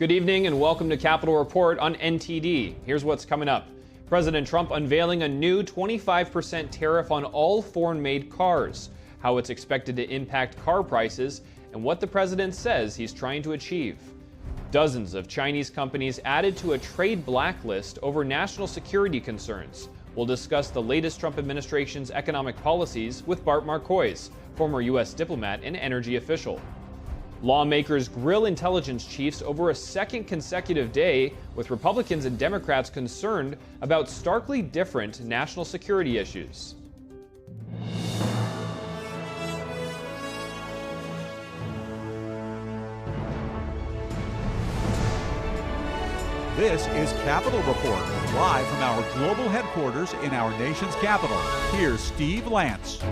Good evening and welcome to Capitol Report on NTD. Here's what's coming up. President Trump unveiling a new 25% tariff on all foreign-made cars, how it's expected to impact car prices, and what the president says he's trying to achieve. Dozens of Chinese companies added to a trade blacklist over national security concerns. We'll discuss the latest Trump administration's economic policies with Bart Marcois, former U.S. diplomat and energy official. Lawmakers grill intelligence chiefs over a second consecutive day, with Republicans and Democrats concerned about starkly different national security issues. This is Capitol Report, live from our global headquarters in our nation's capital. Here's Steve Lance.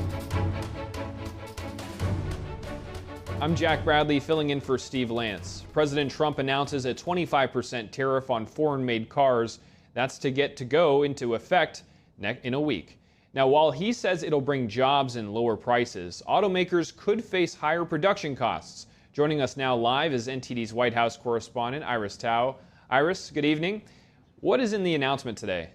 I'm Jack Bradley, filling in for Steve Lance. President Trump announces a 25% tariff on foreign-made cars. That's to go into effect in a week. Now, while he says it'll bring jobs and lower prices, automakers could face higher production costs. Joining us now live is NTD's White House correspondent, Iris Tao. Iris, good evening. What is in the announcement today?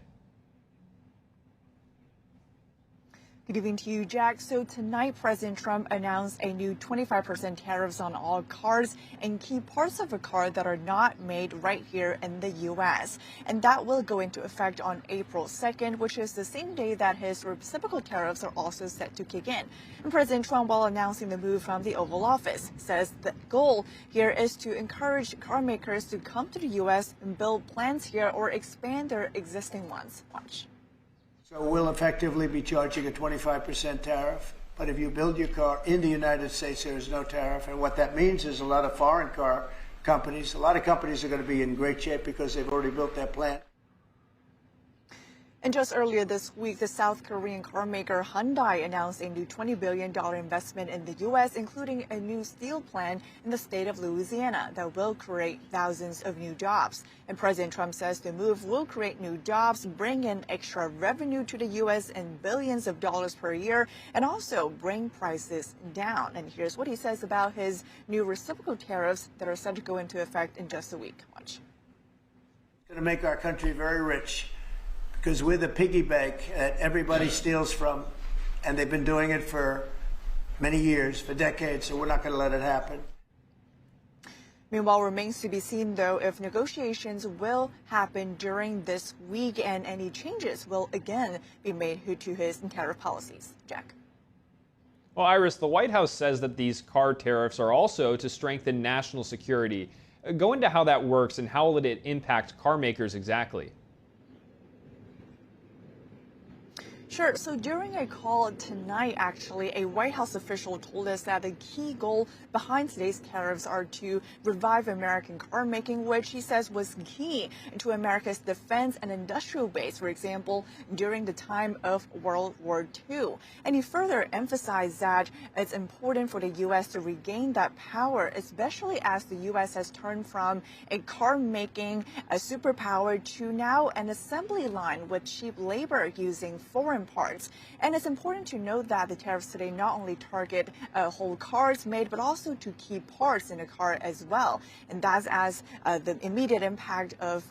Good evening to you, Jack. So tonight, President Trump announced a new 25% tariffs on all cars and key parts of a car that are not made right here in the U.S. And that will go into effect on April 2nd, which is the same day that his reciprocal tariffs are also set to kick in. And President Trump, while announcing the move from the Oval Office, says the goal here is to encourage car makers to come to the U.S. and build plants here or expand their existing ones. Watch. So we'll effectively be charging a 25% tariff. But if you build your car in the United States, there is no tariff. And what that means is a lot of foreign car companies, a lot of companies are going to be in great shape because they've already built their plant. And just earlier this week, the South Korean car maker Hyundai announced a new $20 billion investment in the U.S., including a new steel plant in the state of Louisiana that will create thousands of new jobs. And President Trump says the move will create new jobs, bring in extra revenue to the U.S. in billions of dollars per year, and also bring prices down. And here's what he says about his new reciprocal tariffs that are set to go into effect in just a week. Watch. It's going to make our country very rich, because we're the piggy bank that everybody steals from, and they've been doing it for many years, for decades, so we're not going to let it happen. Meanwhile, remains to be seen, though, if negotiations will happen during this week and any changes will again be made to his tariff policies. Jack. Well, Iris, the White House says that these car tariffs are also to strengthen national security. Go into how that works and how will it impact car makers exactly? Sure. So during a call tonight, actually, a White House official told us that the key goal behind today's tariffs are to revive American car making, which he says was key to America's defense and industrial base, for example, during the time of World War II. And he further emphasized that it's important for the U.S. to regain that power, especially as the U.S. has turned from a car making superpower to now an assembly line with cheap labor using foreign parts. And it's important to note that the tariffs today not only target whole cars made, but also to key parts in a car as well. And that's as the immediate impact of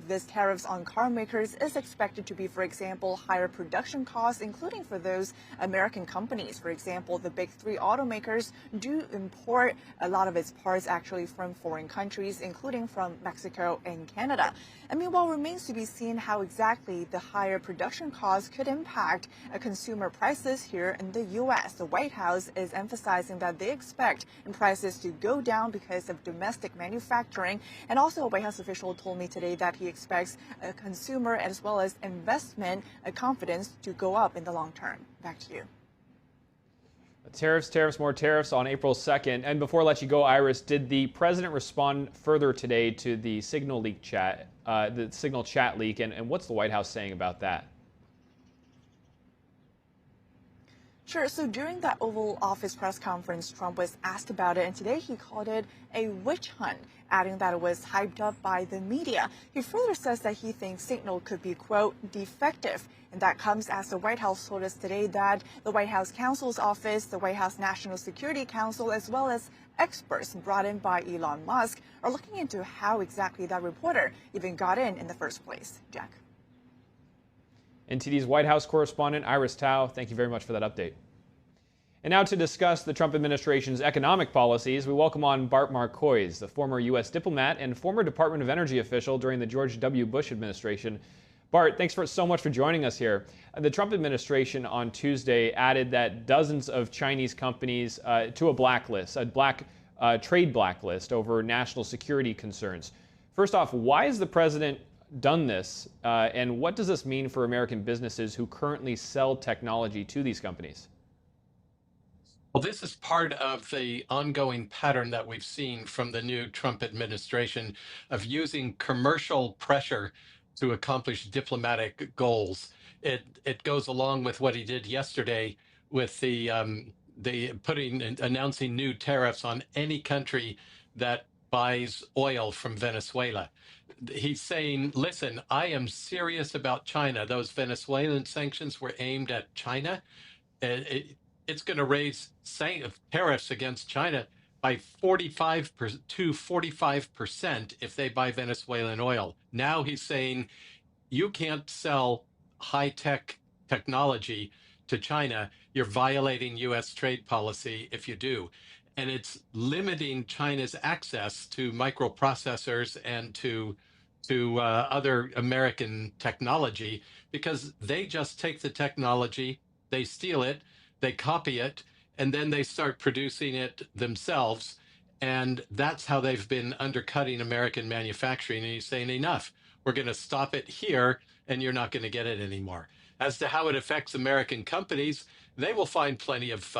this tariffs on car makers is expected to be, for example, higher production costs, including for those American companies. For example, the big three automakers do import a lot of its parts actually from foreign countries, including from Mexico and Canada. And meanwhile, remains to be seen how exactly the higher production costs could impact consumer prices here in the U.S. The White House is emphasizing that they expect prices to go down because of domestic manufacturing. And also, a White House official told me today that he expects consumer as well as investment confidence to go up in the long term. Back to you. Tariffs, more tariffs on April 2nd. And before I let you go, Iris, did the president respond further today to the Signal leak chat, the Signal chat leak, and what's the White House saying about that? Sure. So during that Oval Office press conference, Trump was asked about it, and today he called it a witch hunt, adding that it was hyped up by the media. He further says that he thinks Signal could be, quote, defective. And that comes as the White House told us today that the White House Counsel's Office, the White House National Security Council, as well as experts brought in by Elon Musk are looking into how exactly that reporter even got in the first place. Jack. NTD's White House correspondent Iris Tao, thank you very much for that update. And now to discuss the Trump administration's economic policies, we welcome on Bart Marcois, the former U.S. diplomat and former Department of Energy official during the George W. Bush administration. Bart, thanks so much for joining us here. The Trump administration on Tuesday added that dozens of Chinese companies to a blacklist, trade blacklist over national security concerns. First off, why has the president done this, and what does this mean for American businesses who currently sell technology to these companies? Well, this is part of the ongoing pattern that we've seen from the new Trump administration of using commercial pressure to accomplish diplomatic goals. It goes along with what he did yesterday with the announcing new tariffs on any country that buys oil from Venezuela. He's saying, listen, I am serious about China. Those Venezuelan sanctions were aimed at China. It's going to raise tariffs against China by 45% to 45% if they buy Venezuelan oil. Now he's saying you can't sell high-tech technology to China. You're violating U.S. trade policy if you do. And it's limiting China's access to microprocessors and to other American technology because they just take the technology, they steal it, they copy it, and then they start producing it themselves. And that's how they've been undercutting American manufacturing. And he's saying, enough, we're going to stop it here, and you're not going to get it anymore. As to how it affects American companies, they will find plenty of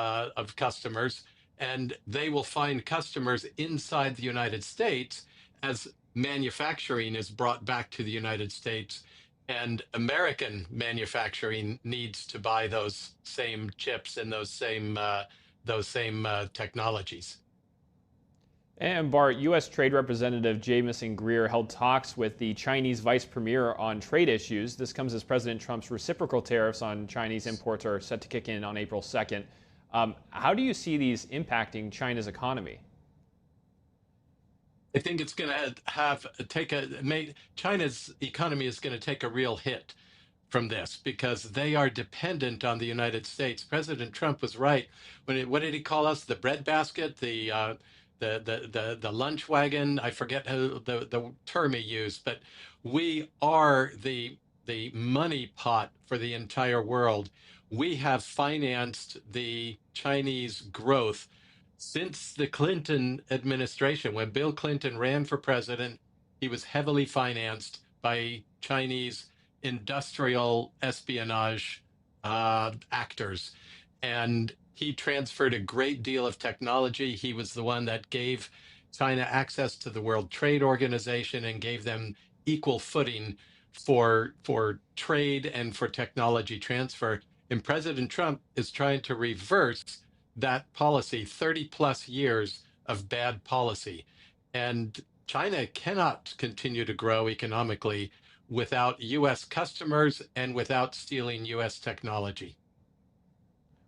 customers, and they will find customers inside the United States as manufacturing is brought back to the United States. And American manufacturing needs to buy those same chips and those same technologies. And Bart, U.S. Trade Representative Jamieson Greer held talks with the Chinese vice premier on trade issues. This comes as President Trump's reciprocal tariffs on Chinese imports are set to kick in on April 2nd. How do you see these impacting China's economy? I think it's going to China's economy is going to take a real hit from this because they are dependent on the United States. President Trump was right what did he call us? The breadbasket, the lunch wagon. I forget how the term he used, but we are the money pot for the entire world. We have financed the Chinese growth since the Clinton administration. When Bill Clinton ran for president, he was heavily financed by Chinese industrial espionage actors. And he transferred a great deal of technology. He was the one that gave China access to the World Trade Organization and gave them equal footing for trade and for technology transfer. And President Trump is trying to reverse that policy, 30 plus years of bad policy. And China cannot continue to grow economically without U.S. customers and without stealing U.S. technology.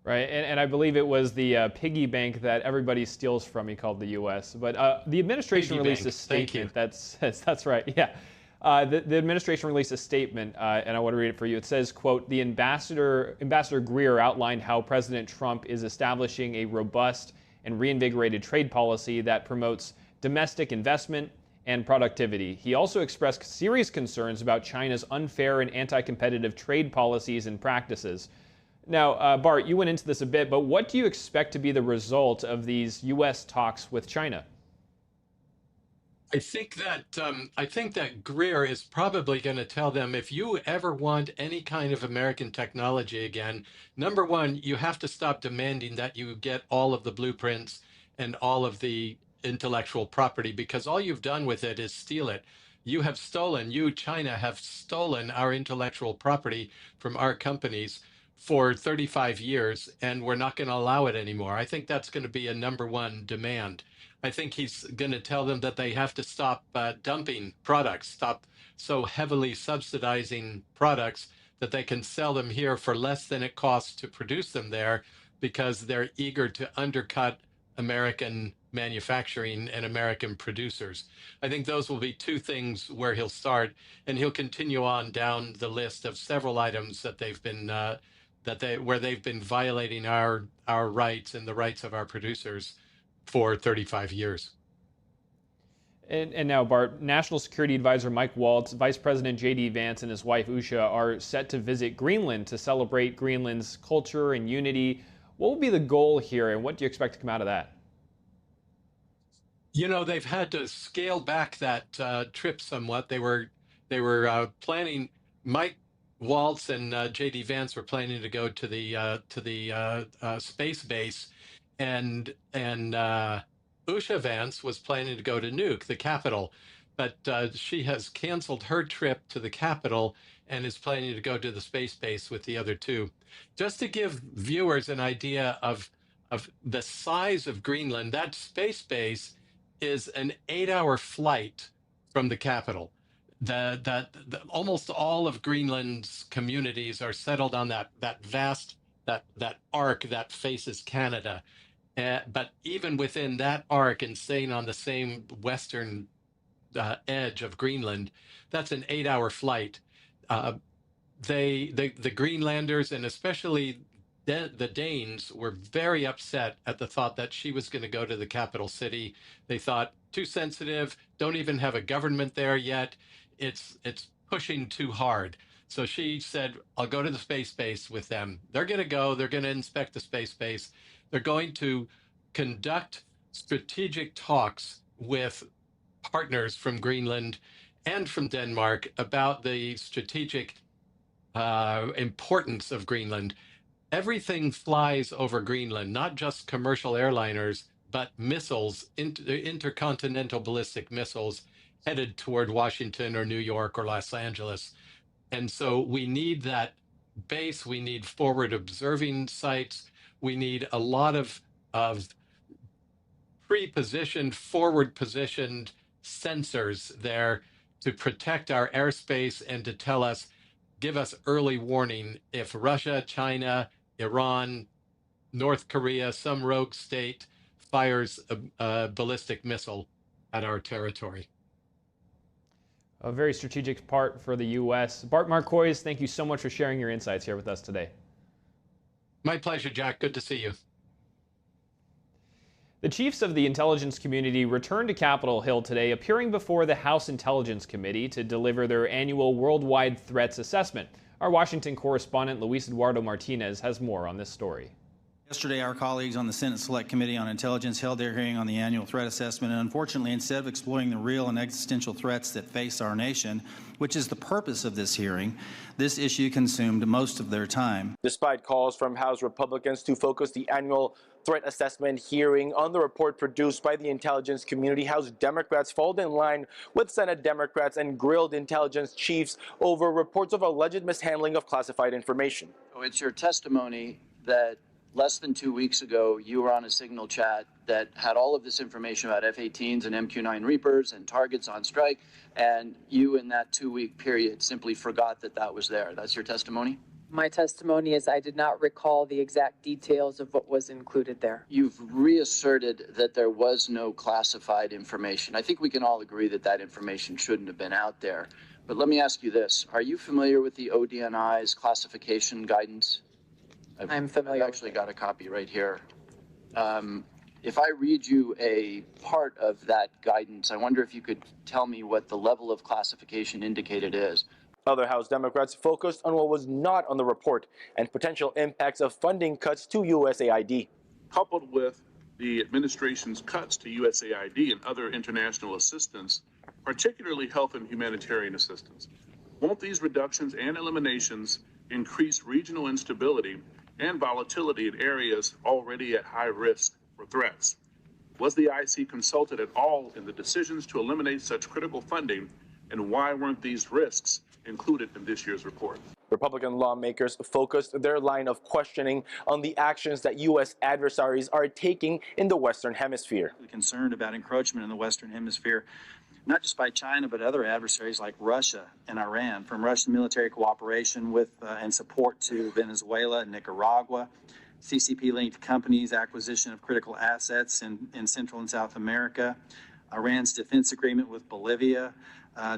Right, and I believe it was the piggy bank that everybody steals from, he called the U.S. But the administration released a statement that says, that's right, yeah. The administration released a statement, and I want to read it for you. It says, quote, the Ambassador Greer outlined how President Trump is establishing a robust and reinvigorated trade policy that promotes domestic investment and productivity. He also expressed serious concerns about China's unfair and anti-competitive trade policies and practices. Now, Bart, you went into this a bit, but what do you expect to be the result of these U.S. talks with China? I think that Greer is probably going to tell them, if you ever want any kind of American technology again, number one, you have to stop demanding that you get all of the blueprints and all of the intellectual property, because all you've done with it is steal it. You have stolen, China, have stolen our intellectual property from our companies for 35 years, and we're not going to allow it anymore. I think that's going to be a number one demand. I think he's going to tell them that they have to stop dumping products, stop so heavily subsidizing products that they can sell them here for less than it costs to produce them there, because they're eager to undercut American manufacturing and American producers. I think those will be two things where he'll start, and he'll continue on down the list of several items that they've been where they've been violating our rights and the rights of our producers for 35 years. And now, Bart, National Security Advisor Mike Waltz, Vice President J.D. Vance, and his wife Usha are set to visit Greenland to celebrate Greenland's culture and unity. What will be the goal here, and what do you expect to come out of that? You know, they've had to scale back that trip somewhat. They were planning. Mike Waltz and J.D. Vance were planning to go to the space base, and Usha Vance was planning to go to Nuuk, the capital, but she has canceled her trip to the capital and is planning to go to the space base with the other two. Just to give viewers an idea of the size of Greenland, that space base is an 8-hour flight from the capital. Almost all of Greenland's communities are settled on that vast arc that faces Canada. But even within that arc and staying on the same western edge of Greenland, that's an 8-hour flight. The Greenlanders, and especially the Danes, were very upset at the thought that she was going to go to the capital city. They thought, too sensitive, don't even have a government there yet. It's pushing too hard. So she said, I'll go to the space base with them. They're going to go, they're going to inspect the space base. They're going to conduct strategic talks with partners from Greenland and from Denmark about the strategic importance of Greenland. Everything flies over Greenland, not just commercial airliners, but missiles, intercontinental ballistic missiles headed toward Washington or New York or Los Angeles. And so we need that base. We need forward observing sites. We need a lot of pre-positioned, forward-positioned sensors there to protect our airspace and to give us early warning if Russia, China, Iran, North Korea, some rogue state fires a ballistic missile at our territory. A very strategic part for the U.S. Bart Marcois, thank you so much for sharing your insights here with us today. My pleasure, Jack. Good to see you. The chiefs of the intelligence community returned to Capitol Hill today, appearing before the House Intelligence Committee to deliver their annual Worldwide Threats Assessment. Our Washington correspondent Luis Eduardo Martinez has more on this story. Yesterday, our colleagues on the Senate Select Committee on Intelligence held their hearing on the annual threat assessment, and unfortunately, instead of exploring the real and existential threats that face our nation, which is the purpose of this hearing, this issue consumed most of their time. Despite calls from House Republicans to focus the annual threat assessment hearing on the report produced by the intelligence community, House Democrats followed in line with Senate Democrats and grilled intelligence chiefs over reports of alleged mishandling of classified information. So it's your testimony that less than 2 weeks ago, you were on a Signal chat that had all of this information about F-18s and MQ-9 Reapers and targets on strike, and you in that 2-week period simply forgot that that was there. That's your testimony? My testimony is I did not recall the exact details of what was included there. You've reasserted that there was no classified information. I think we can all agree that that information shouldn't have been out there. But let me ask you this. Are you familiar with the ODNI's classification guidance? I'm familiar. I've actually got a copy right here. If I read you a part of that guidance, I wonder if you could tell me what the level of classification indicated is. Other House Democrats focused on what was not on the report and potential impacts of funding cuts to USAID. Coupled with the administration's cuts to USAID and other international assistance, particularly health and humanitarian assistance, won't these reductions and eliminations increase regional instability and volatility in areas already at high risk for threats? Was the IC consulted at all in the decisions to eliminate such critical funding, and why weren't these risks included in this year's report? Republican lawmakers focused their line of questioning on the actions that U.S. adversaries are taking in the Western Hemisphere. We're concerned about encroachment in the Western Hemisphere, not just by China, but other adversaries like Russia and Iran, from Russian military cooperation with and support to Venezuela and Nicaragua, CCP-linked companies, acquisition of critical assets in Central and South America, Iran's defense agreement with Bolivia,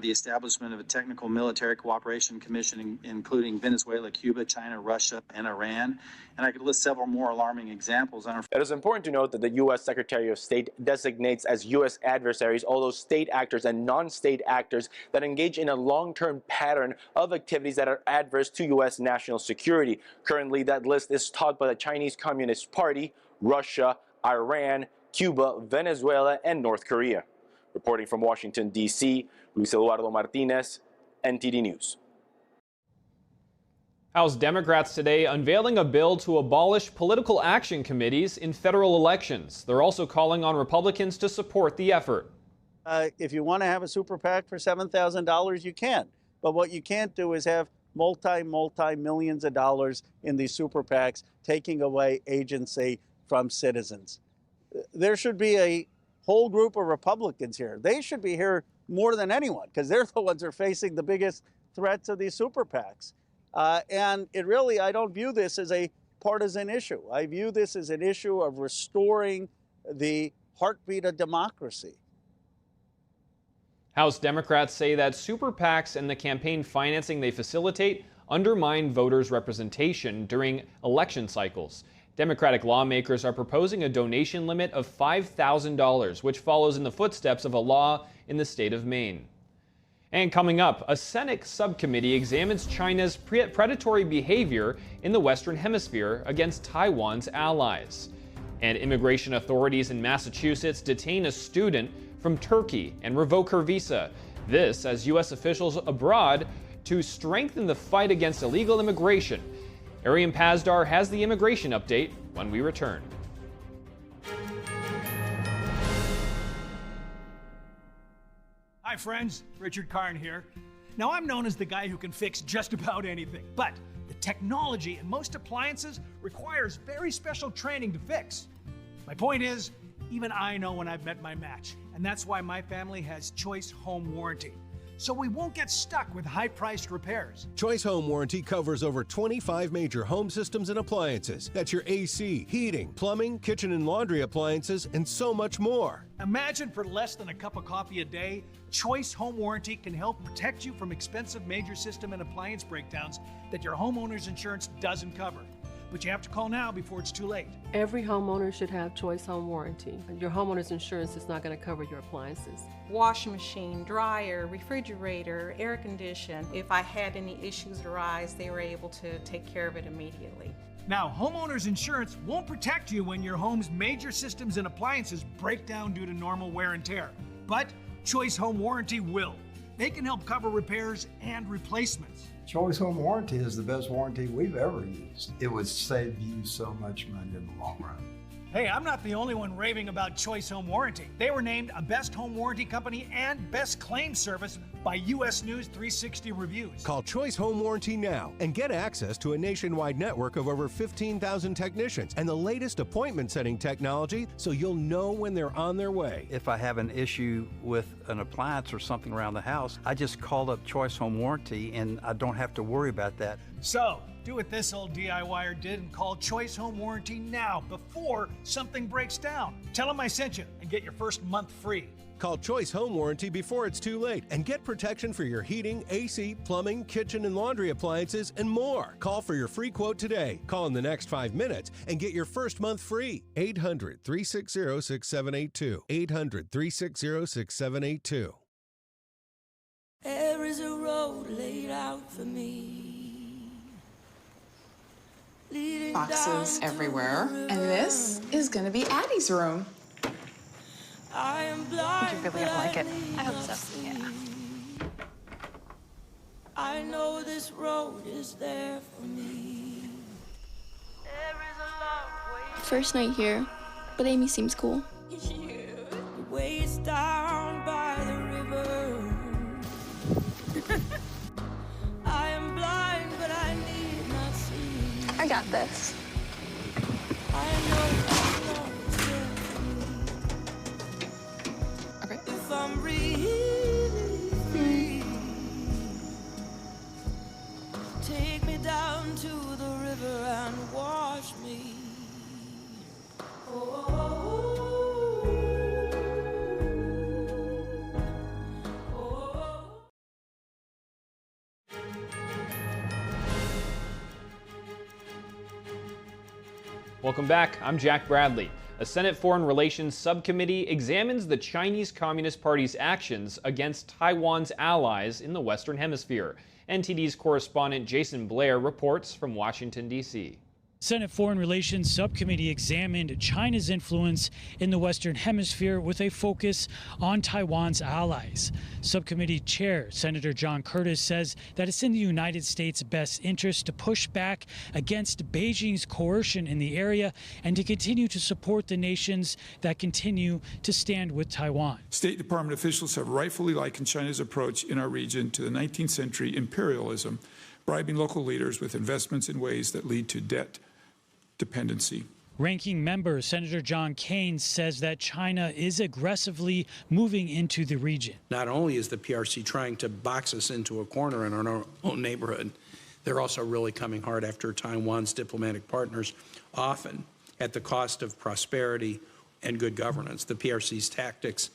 the establishment of a technical military cooperation commission, including Venezuela, Cuba, China, Russia, and Iran. And I could list several more alarming examples. It is important to note that the U.S. Secretary of State designates as U.S. adversaries all those state actors and non-state actors that engage in a long-term pattern of activities that are adverse to U.S. national security. Currently, that list is topped by the Chinese Communist Party, Russia, Iran, Cuba, Venezuela, and North Korea. Reporting from Washington, D.C., Luis Eduardo Martinez, NTD News. House Democrats today unveiling a bill to abolish political action committees in federal elections. They're also calling on Republicans to support the effort. If you want to have a super PAC for $7,000, you can. But what you can't do is have multi-millions of dollars in these super PACs taking away agency from citizens. There should be a whole group of Republicans here. They should be here more than anyone because they're the ones who are facing the biggest threats of these super PACs. And it really, I don't view this as a partisan issue. I view this as an issue of restoring the heartbeat of democracy. House Democrats say that super PACs and the campaign financing they facilitate undermine voters' representation during election cycles. Democratic lawmakers are proposing a donation limit of $5,000, which follows in the footsteps of a law in the state of Maine. And coming up, a Senate subcommittee examines China's predatory behavior in the Western Hemisphere against Taiwan's allies. And immigration authorities in Massachusetts detain a student from Turkey and revoke her visa. This as U.S. officials abroad to strengthen the fight against illegal immigration. Arian Pazdar has the immigration update when we return. Hi friends, Richard Karn here. Now I'm known as the guy who can fix just about anything, but the technology in most appliances requires very special training to fix. My point is, even I know when I've met my match, and that's why my family has Choice Home Warranty. So we won't get stuck with high-priced repairs. Choice Home Warranty covers over 25 major home systems and appliances. That's your AC, heating, plumbing, kitchen and laundry appliances, and so much more. Imagine for less than a cup of coffee a day, Choice Home Warranty can help protect you from expensive major system and appliance breakdowns that your homeowner's insurance doesn't cover. But you have to call now before it's too late. Every homeowner should have Choice Home Warranty. Your homeowner's insurance is not going to cover your appliances. Washing machine, dryer, refrigerator, air condition. If I had any issues arise, they were able to take care of it immediately. Now, homeowner's insurance won't protect you when your home's major systems and appliances break down due to normal wear and tear. But Choice Home Warranty will. They can help cover repairs and replacements. Choice Home Warranty is the best warranty we've ever used. It would save you so much money in the long run. Hey, I'm not the only one raving about Choice Home Warranty. They were named a Best Home Warranty Company and Best Claim Service by U.S. News 360 Reviews. Call Choice Home Warranty now and get access to a nationwide network of over 15,000 technicians and the latest appointment setting technology so you'll know when they're on their way. If I have an issue with an appliance or something around the house, I just call up Choice Home Warranty and I don't have to worry about that. So, do what this old DIYer did and call Choice Home Warranty now before something breaks down. Tell them I sent you and get your first month free. Call Choice Home Warranty before it's too late and get protection for your heating, AC, plumbing, kitchen and laundry appliances, and more. Call for your free quote today. Call in the next 5 minutes and get your first month free. 800-360-6782. 800-360-6782. There is a road laid out for me. Boxes everywhere. And this is gonna be Addie's room. I am blind. Would you really like it? I hope so. Yeah. I know this road is there for me. First night here, but Amy seems cool. The ways down by the river. I am blind, but I need not see. I got this. I know this road is there for me. Okay. If I'm really free, take me down to the river and wash me. Welcome back. I'm Jack Bradley. A Senate Foreign Relations Subcommittee examines the Chinese Communist Party's actions against Taiwan's allies in the Western Hemisphere. NTD's correspondent Jason Blair reports from Washington, D.C. Senate Foreign Relations Subcommittee examined China's influence in the Western Hemisphere with a focus on Taiwan's allies. Subcommittee Chair Senator John Curtis says that it's in the United States' best interest to push back against Beijing's coercion in the area and to continue to support the nations that continue to stand with Taiwan. State Department officials have rightfully likened China's approach in our region to the 19th century imperialism, bribing local leaders with investments in ways that lead to debt dependency. Ranking member Senator John Keynes says that China is aggressively moving into the region. Not only is the PRC trying to box us into a corner in our own neighborhood, they're also really coming hard after Taiwan's diplomatic partners, often at the cost of prosperity and good governance. The PRC's tactics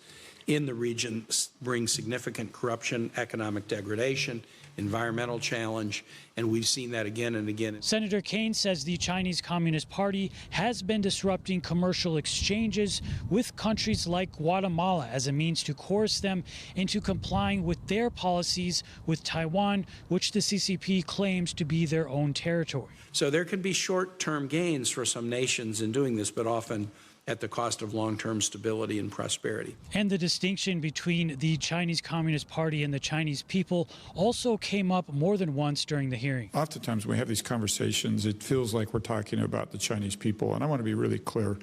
in the region bring significant corruption, economic degradation, environmental challenge, and we've seen that again and again. Senator Keynes says the Chinese Communist Party has been disrupting commercial exchanges with countries like Guatemala as a means to coerce them into complying with their policies with Taiwan, which the CCP claims to be their own territory. So there can be short-term gains for some nations in doing this, but often at the cost of long-term stability and prosperity. And the distinction between the Chinese Communist Party and the Chinese people also came up more than once during the hearing. Oftentimes when we have these conversations, it feels like we're talking about the Chinese people, and I want to be really clear.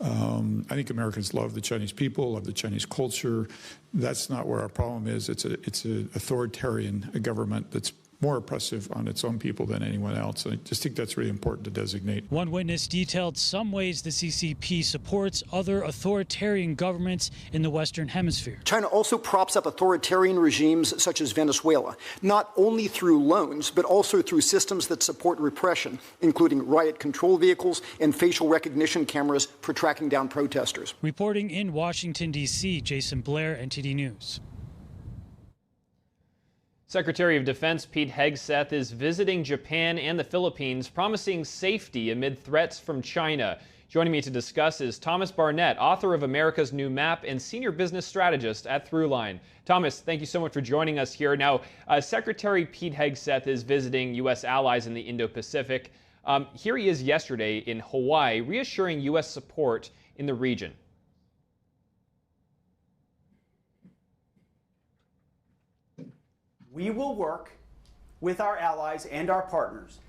I think Americans love the Chinese people, love the Chinese culture. That's not where our problem is. It's an authoritarian government that's more oppressive on its own people than anyone else. I just think that's really important to designate. One witness detailed some ways the CCP supports other authoritarian governments in the Western Hemisphere. China also props up authoritarian regimes such as Venezuela, not only through loans, but also through systems that support repression, including riot control vehicles and facial recognition cameras for tracking down protesters. Reporting in Washington, D.C., Jason Blair, NTD News. Secretary of Defense Pete Hegseth is visiting Japan and the Philippines, promising safety amid threats from China. Joining me to discuss is Thomas Barnett, author of America's New Map and senior business strategist at Throughline. Thomas, thank you so much for joining us here. Now, Secretary Pete Hegseth is visiting U.S. allies in the Indo-Pacific. Here he is yesterday in Hawaii, reassuring U.S. support in the region. We will work with our allies and our partners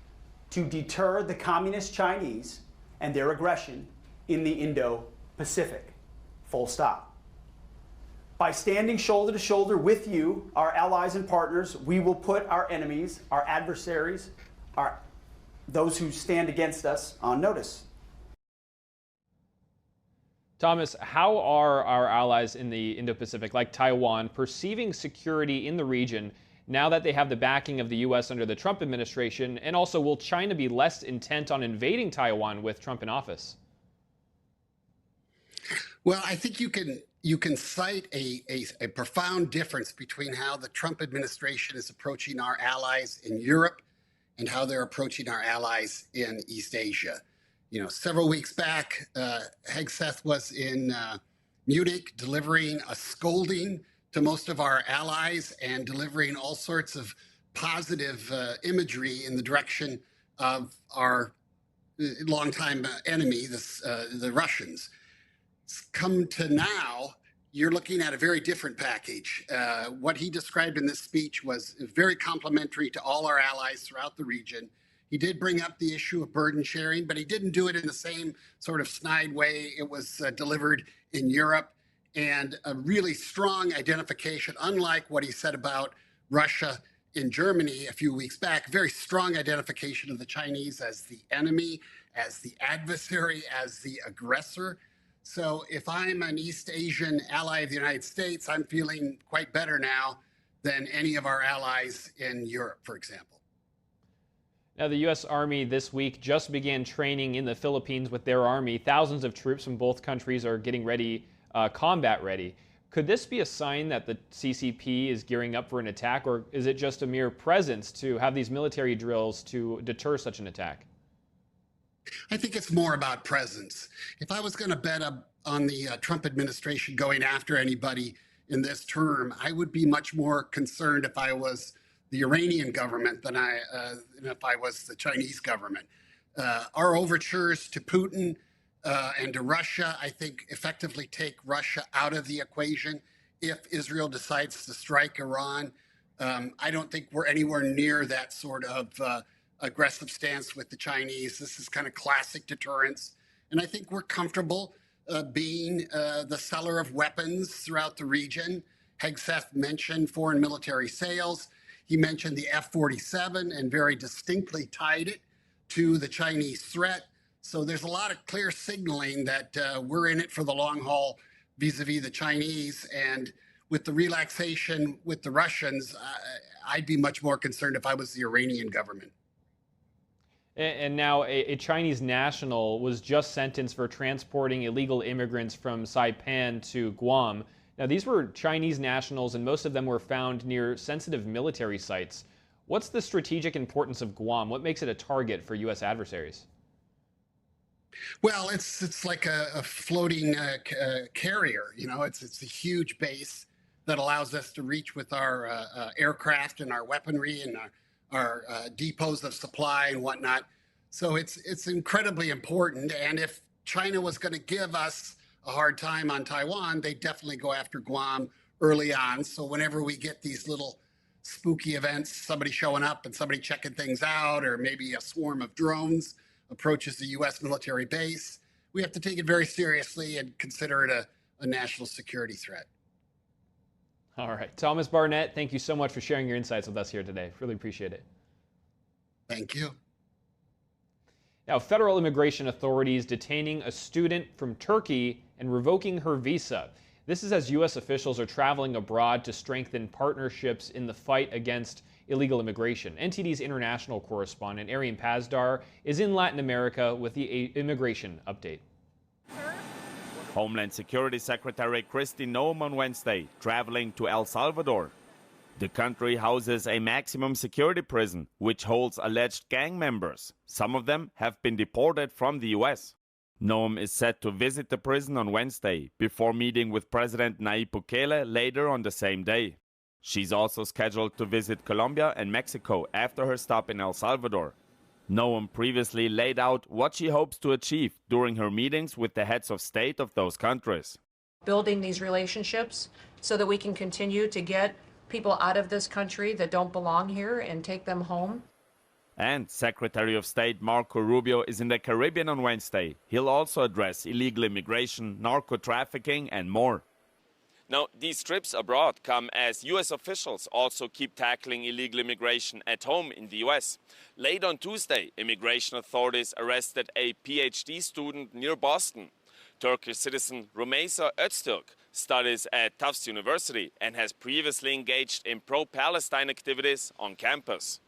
to deter the communist Chinese and their aggression in the Indo-Pacific. Full stop. By standing shoulder to shoulder with you, our allies and partners, we will put our enemies, our adversaries, those who stand against us on notice. Thomas, how are our allies in the Indo-Pacific, like Taiwan, perceiving security in the region now that they have the backing of the U.S. under the Trump administration? And also, will China be less intent on invading Taiwan with Trump in office? Well, I think you can cite a profound difference between how the Trump administration is approaching our allies in Europe and how they're approaching our allies in East Asia. You know, several weeks back, Hegseth was in Munich delivering a scolding to most of our allies and delivering all sorts of positive imagery in the direction of our longtime enemy, the Russians. Come to now, you're looking at a very different package. What he described in this speech was very complimentary to all our allies throughout the region. He did bring up the issue of burden sharing, but he didn't do it in the same sort of snide way it was delivered in Europe, and a really strong identification, unlike what he said about Russia in Germany a few weeks back, very strong identification of the Chinese as the enemy, as the adversary, as the aggressor. So if I'm an East Asian ally of the United States, I'm feeling quite better now than any of our allies in Europe, for example. Now, the U.S. Army this week just began training in the Philippines with their army. Thousands of troops from both countries are getting ready, combat ready. Could this be a sign that the CCP is gearing up for an attack, or is it just a mere presence to have these military drills to deter such an attack? I think it's more about presence. If I was going to bet on the Trump administration going after anybody in this term, I would be much more concerned if I was the Iranian government than if I was the Chinese government. Our overtures to Putin and to Russia, I think, effectively take Russia out of the equation. If Israel decides to strike Iran, I don't think we're anywhere near that sort of aggressive stance with the Chinese. This is kind of classic deterrence. And I think we're comfortable being the seller of weapons throughout the region. Hegseth mentioned foreign military sales. He mentioned the F-47 and very distinctly tied it to the Chinese threat. So there's a lot of clear signaling that we're in it for the long haul vis-a-vis the Chinese. And with the relaxation with the Russians, I'd be much more concerned if I was the Iranian government. And now a Chinese national was just sentenced for transporting illegal immigrants from Saipan to Guam. Now, these were Chinese nationals, and most of them were found near sensitive military sites. What's the strategic importance of Guam? What makes it a target for U.S. adversaries? Well, it's like a floating carrier. You know, it's a huge base that allows us to reach with our aircraft and our weaponry and our depots of supply and whatnot. So it's incredibly important. And if China was going to give us a hard time on Taiwan, they definitely go after Guam early on. So whenever we get these little spooky events, somebody showing up and somebody checking things out, or maybe a swarm of drones approaches the U.S. military base, we have to take it very seriously and consider it a national security threat. All right. Thomas Barnett, thank you so much for sharing your insights with us here today. Really appreciate it. Thank you. Now, federal immigration authorities detaining a student from Turkey and revoking her visa. This is as U.S. officials are traveling abroad to strengthen partnerships in the fight against illegal immigration. NTD's international correspondent, Arian Pazdar, is in Latin America with the immigration update. Homeland Security Secretary Kristi Noem on Wednesday, traveling to El Salvador. The country houses a maximum security prison, which holds alleged gang members. Some of them have been deported from the U.S. Noem is set to visit the prison on Wednesday, before meeting with President Nayib Bukele later on the same day. She's also scheduled to visit Colombia and Mexico after her stop in El Salvador. Noem previously laid out what she hopes to achieve during her meetings with the heads of state of those countries. Building these relationships so that we can continue to get people out of this country that don't belong here and take them home. And Secretary of State Marco Rubio is in the Caribbean on Wednesday. He'll also address illegal immigration, narco trafficking, and more. Now, these trips abroad come as U.S. officials also keep tackling illegal immigration at home in the U.S. Late on Tuesday, immigration authorities arrested a PhD student near Boston. Turkish citizen Rumeysa Öztürk studies at Tufts University and has previously engaged in pro-Palestine activities on campus.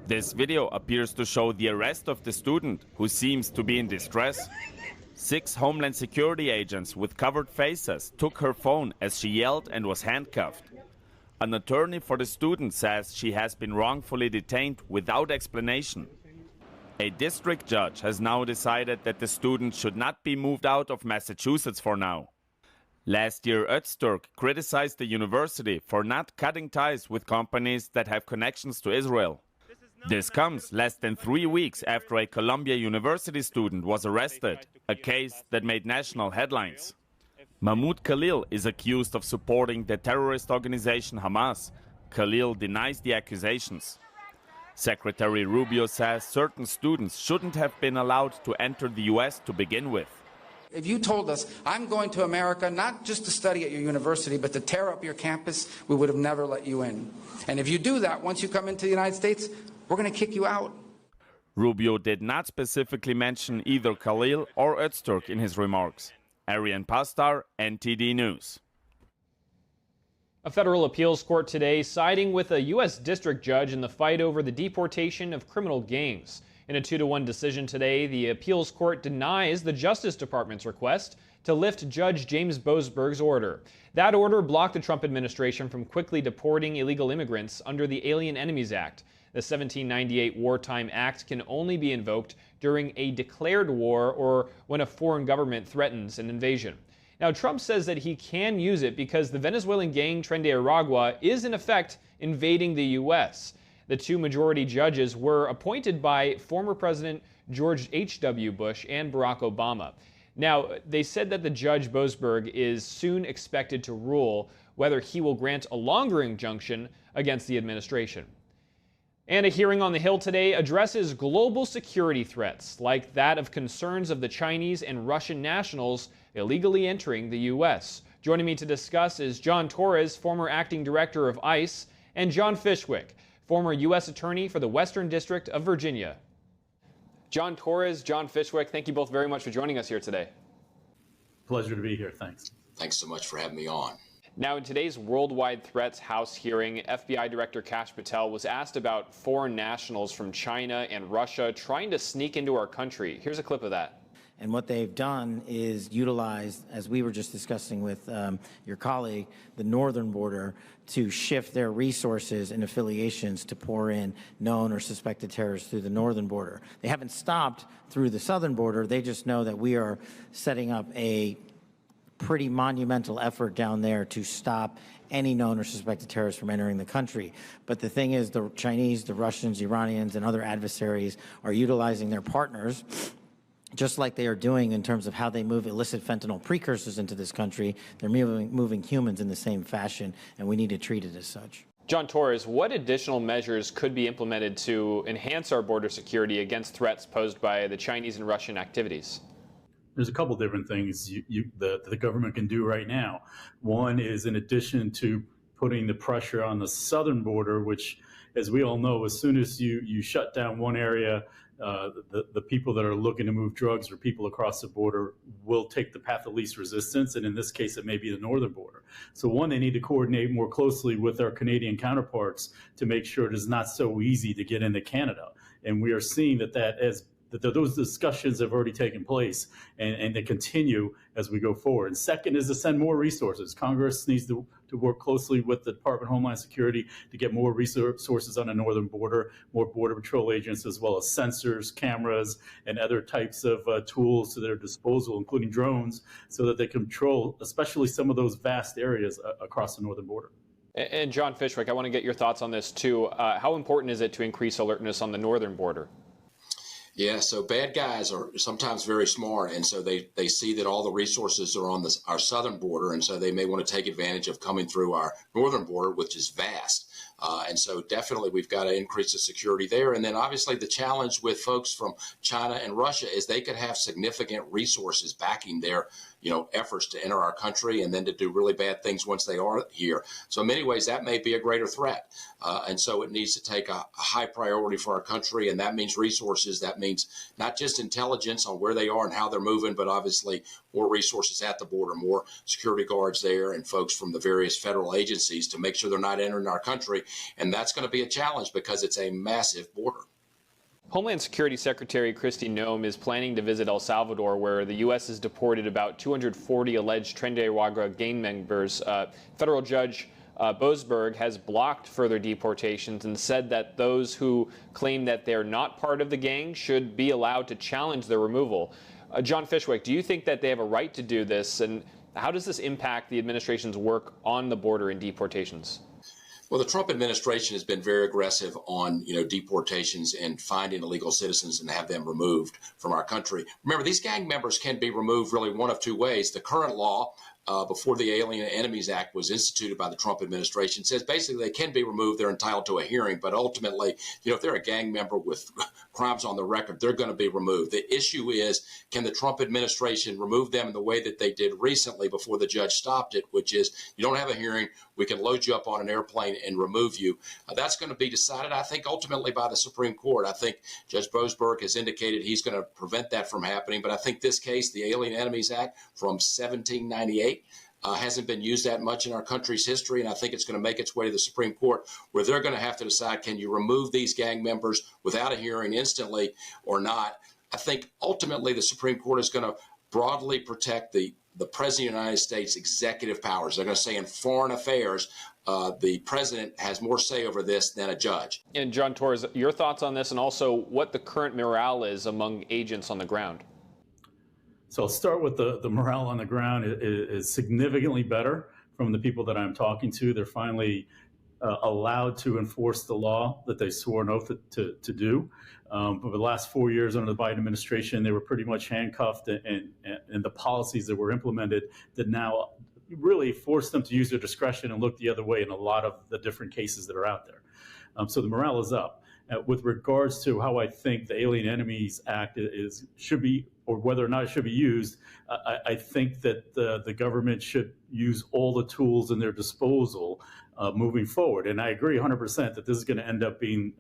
This video appears to show the arrest of the student, who seems to be in distress. 6 Homeland Security agents with covered faces took her phone as she yelled and was handcuffed. An attorney for the student says she has been wrongfully detained without explanation. A district judge has now decided that the student should not be moved out of Massachusetts for now. Last year, Öztürk criticized the university for not cutting ties with companies that have connections to Israel. This comes less than 3 weeks after a Columbia University student was arrested, a case that made national headlines. Mahmoud Khalil is accused of supporting the terrorist organization Hamas. Khalil denies the accusations. Secretary Rubio says certain students shouldn't have been allowed to enter the U.S. to begin with. If you told us, I'm going to America not just to study at your university, but to tear up your campus, we would have never let you in. And if you do that, once you come into the United States, we're going to kick you out. Rubio did not specifically mention either Khalil or Öztürk in his remarks. Arian Pazdar, NTD News. A federal appeals court today siding with a U.S. district judge in the fight over the deportation of criminal gangs. In a 2-1 decision today, the appeals court denies the Justice Department's request to lift Judge James Boasberg's order. That order blocked the Trump administration from quickly deporting illegal immigrants under the Alien Enemies Act. The 1798 Wartime Act can only be invoked during a declared war or when a foreign government threatens an invasion. Now, Trump says that he can use it because the Venezuelan gang Tren de Aragua is in effect invading the U.S. The two majority judges were appointed by former President George H.W. Bush and Barack Obama. Now, they said that the Judge Boasberg is soon expected to rule whether he will grant a longer injunction against the administration. And a hearing on the Hill today addresses global security threats, like that of concerns of the Chinese and Russian nationals illegally entering the U.S. Joining me to discuss is John Torres, former acting director of ICE, and John Fishwick, former U.S. Attorney for the Western District of Virginia. John Torres, John Fishwick, thank you both very much for joining us here today. Pleasure to be here. Thanks. Thanks so much for having me on. Now, in today's Worldwide Threats House hearing, FBI Director Kash Patel was asked about foreign nationals from China and Russia trying to sneak into our country. Here's a clip of that. And what they've done is utilize, as we were just discussing with your colleague, the northern border to shift their resources and affiliations to pour in known or suspected terrorists through the northern border. They haven't stopped through the southern border. They just know that we are setting up a pretty monumental effort down there to stop any known or suspected terrorists from entering the country. But the thing is, the Chinese, the Russians, Iranians, and other adversaries are utilizing their partners, just like they are doing in terms of how they move illicit fentanyl precursors into this country. They're moving humans in the same fashion, and we need to treat it as such. John Torres, what additional measures could be implemented to enhance our border security against threats posed by the Chinese and Russian activities? There's a couple different things that the government can do right now. One is, in addition to putting the pressure on the southern border, which, as we all know, as soon as you shut down one area, the people that are looking to move drugs or people across the border will take the path of least resistance, and in this case, it may be the northern border. So one, they need to coordinate more closely with our Canadian counterparts to make sure it is not so easy to get into Canada. And we are seeing that those discussions have already taken place, and they continue as we go forward. And second is to send more resources. Congress needs to work closely with the Department of Homeland Security to get more resources on the northern border, more Border Patrol agents, as well as sensors, cameras, and other types of tools to their disposal, including drones, so that they control, especially some of those vast areas across the northern border. And John Fishwick, I want to get your thoughts on this too. How important is it to increase alertness on the northern border? Yeah, so bad guys are sometimes very smart, and so they see that all the resources are on our southern border, and so they may want to take advantage of coming through our northern border, which is vast. And so definitely we've got to increase the security there. And then obviously the challenge with folks from China and Russia is they could have significant resources backing their efforts to enter our country and then to do really bad things once they are here. So in many ways, that may be a greater threat. And so it needs to take a high priority for our country. And that means resources. That means not just intelligence on where they are and how they're moving, but obviously more resources at the border, more security guards there and folks from the various federal agencies to make sure they're not entering our country. And that's going to be a challenge because it's a massive border. Homeland Security Secretary Kristi Noem is planning to visit El Salvador, where the U.S. has deported about 240 alleged Tren de Aragua gang members. Federal Judge Boasberg has blocked further deportations and said that those who claim that they're not part of the gang should be allowed to challenge their removal. John Fishwick, do you think that they have a right to do this, and how does this impact the administration's work on the border and deportations? Well, the Trump administration has been very aggressive on, deportations and finding illegal citizens and have them removed from our country. Remember, these gang members can be removed really one of two ways. The current law, before the Alien Enemies Act was instituted by the Trump administration, says basically they can be removed. They're entitled to a hearing. But ultimately, if they're a gang member with crimes on the record, they're going to be removed. The issue is, can the Trump administration remove them in the way that they did recently before the judge stopped it, which is you don't have a hearing. We can load you up on an airplane and remove you. That's going to be decided, I think, ultimately by the Supreme Court. I think Judge Boasberg has indicated he's going to prevent that from happening. But I think this case, the Alien Enemies Act from 1798, hasn't been used that much in our country's history, and I think it's going to make its way to the Supreme Court, where they're going to have to decide, can you remove these gang members without a hearing instantly or not? I think ultimately the Supreme Court is going to broadly protect the President of the United States executive powers. They're going to say in foreign affairs, the president has more say over this than a judge. And John Torres, your thoughts on this, and also what the current morale is among agents on the ground? So I'll start with the morale on the ground is significantly better from the people that I'm talking to. They're finally allowed to enforce the law that they swore an oath to do. Over the last 4 years under the Biden administration, they were pretty much handcuffed, and the policies that were implemented that now really force them to use their discretion and look the other way in a lot of the different cases that are out there. So the morale is up. With regards to how I think the Alien Enemies Act should be, or whether or not it should be used, I think that the government should use all the tools in their disposal moving forward. And I agree 100% that this is going to end up being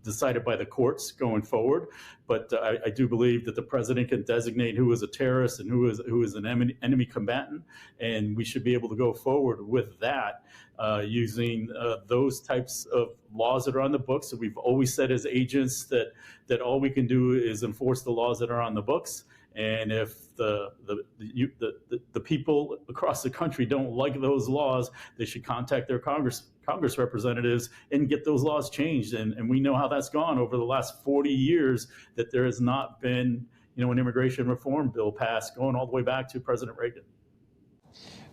decided by the courts going forward. But I do believe that the president can designate who is a terrorist and who is an enemy combatant. And we should be able to go forward with that using those types of laws that are on the books. So we've always said as agents that all we can do is enforce the laws that are on the books. And if the people across the country don't like those laws, they should contact their Congress representatives and get those laws changed. And we know how that's gone over the last 40 years, that there has not been, an immigration reform bill passed going all the way back to President Reagan.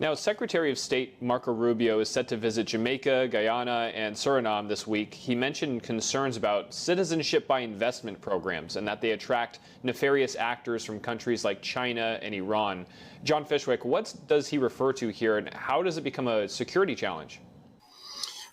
Now, Secretary of State Marco Rubio is set to visit Jamaica, Guyana, and Suriname this week. He mentioned concerns about citizenship by investment programs and that they attract nefarious actors from countries like China and Iran. John Fishwick, what does he refer to here, and how does it become a security challenge?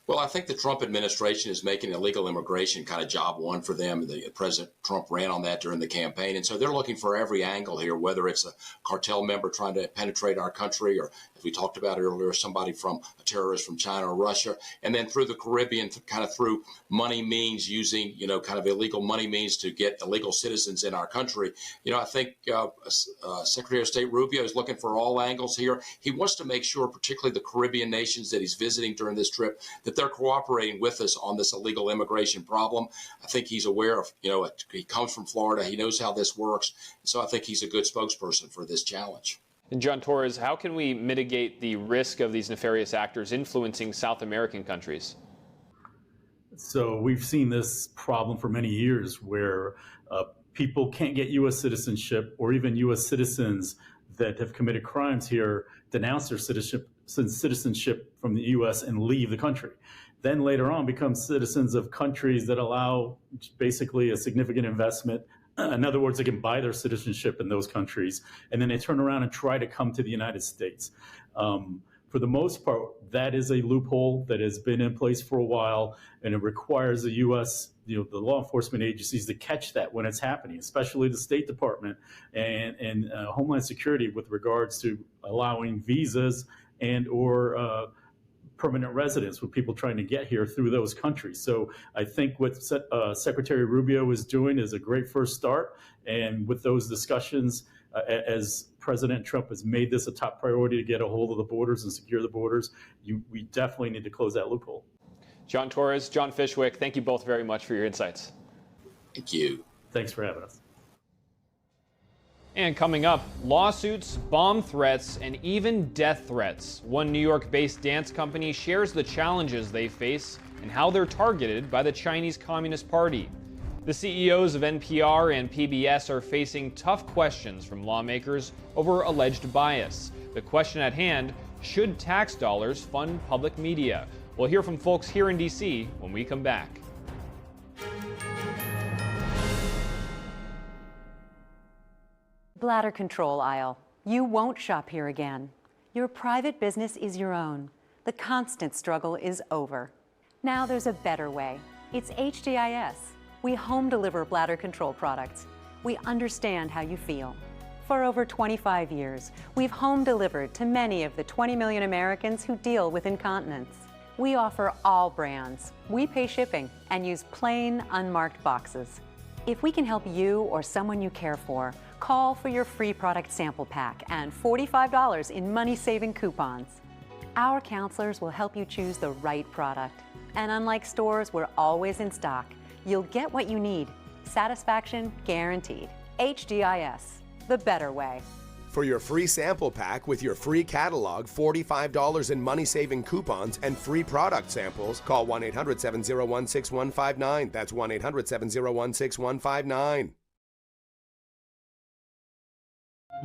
Well, I think the Trump administration is making illegal immigration kind of job one for them. President Trump ran on that during the campaign. And so they're looking for every angle here, whether it's a cartel member trying to penetrate our country, or, as we talked about earlier, somebody from a terrorist from China or Russia, and then through the Caribbean, kind of through money means, using, kind of illegal money means to get illegal citizens in our country. I think Secretary of State Rubio is looking for all angles here. He wants to make sure, particularly the Caribbean nations that he's visiting during this trip, that they're cooperating with us on this illegal immigration problem. I think he's aware of, he comes from Florida. He knows how this works. So I think he's a good spokesperson for this challenge. And John Torres, how can we mitigate the risk of these nefarious actors influencing South American countries? So we've seen this problem for many years where people can't get U.S. citizenship, or even U.S. citizens that have committed crimes here denounce their citizenship from the U.S. and leave the country. Then later on become citizens of countries that allow basically a significant investment. In other words, they can buy their citizenship in those countries, and then they turn around and try to come to the United States. For the most part, that is a loophole that has been in place for a while, and it requires the U.S., the law enforcement agencies to catch that when it's happening, especially the State Department and Homeland Security with regards to allowing visas and or permanent residence with people trying to get here through those countries. So I think what Secretary Rubio is doing is a great first start. And with those discussions, as President Trump has made this a top priority to get a hold of the borders and secure the borders, we definitely need to close that loophole. John Torres, John Fishwick, thank you both very much for your insights. Thank you. Thanks for having us. And coming up, lawsuits, bomb threats, and even death threats. One New York-based dance company shares the challenges they face and how they're targeted by the Chinese Communist Party. The CEOs of NPR and PBS are facing tough questions from lawmakers over alleged bias. The question at hand, should tax dollars fund public media? We'll hear from folks here in D.C. when we come back. Bladder control aisle. You won't shop here again. Your private business is your own. The constant struggle is over. Now there's a better way. It's HDIS. We home deliver bladder control products. We understand how you feel. For over 25 years, we've home delivered to many of the 20 million Americans who deal with incontinence. We offer all brands. We pay shipping and use plain, unmarked boxes. If we can help you or someone you care for, call for your free product sample pack and $45 in money-saving coupons. Our counselors will help you choose the right product. And unlike stores, we're always in stock. You'll get what you need. Satisfaction guaranteed. HDIS, the better way. For your free sample pack with your free catalog, $45 in money-saving coupons, and free product samples, call 1-800-701-6159. That's 1-800-701-6159.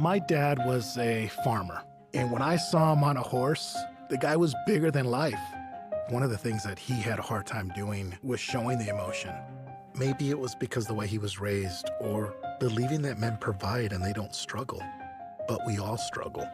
My dad was a farmer, and when I saw him on a horse, the guy was bigger than life. One of the things that he had a hard time doing was showing the emotion. Maybe it was because the way he was raised, or believing that men provide and they don't struggle. But we all struggle.